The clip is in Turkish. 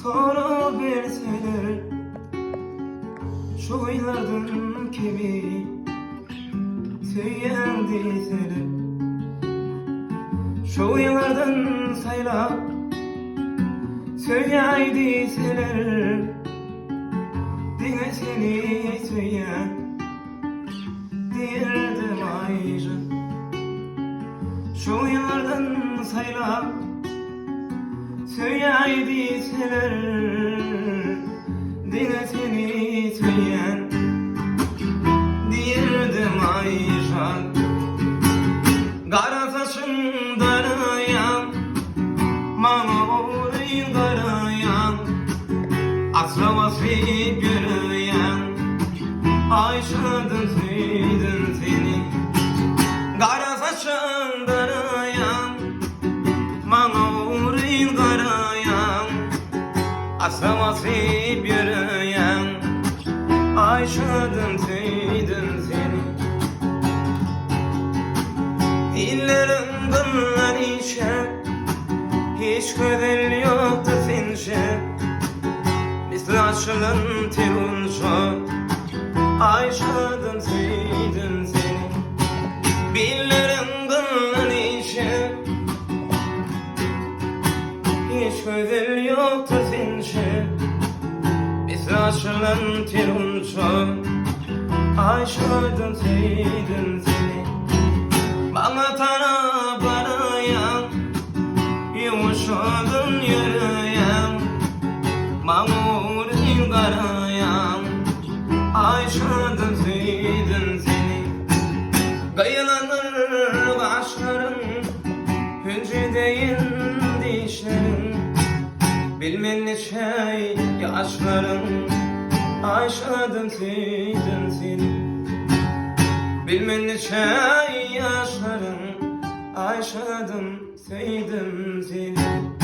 Sonra verseler şu yıllardan kimi söyleyen deseler, şu yıllardan sayla söyley deseler, dine seni söyleyen derdim ayrı. Şu yıllardan sayla söyley deseler, dine seni söyleyen derdim ayrı. Kara saçın darayan, mağrurun karayan, aksravası görüyen, aşadım söyledim seni. Kara saçın darayan, mağrurun karayan, aksravası görüyen, aşadım söyledim seni. İllerim bunlar işe, hiç güzel yoktu senşe. Misli açılın terunşa, aşadım söyledim seni. İllerim bunlar işe, hiç güzel yoktu senşe. Misli açılın terunşa, aşadım söyledim seni. Bana taraf arayan, yumuşadın yürüyen, mağrurun karayan, aşadım söyledim seni. Kayılanır başların, hüncüdeyin dişlerin, bilmen ne şey yaşların, aşadım söyledim seni. Bilmen ne şey yaşların, aşadım söyledim seni.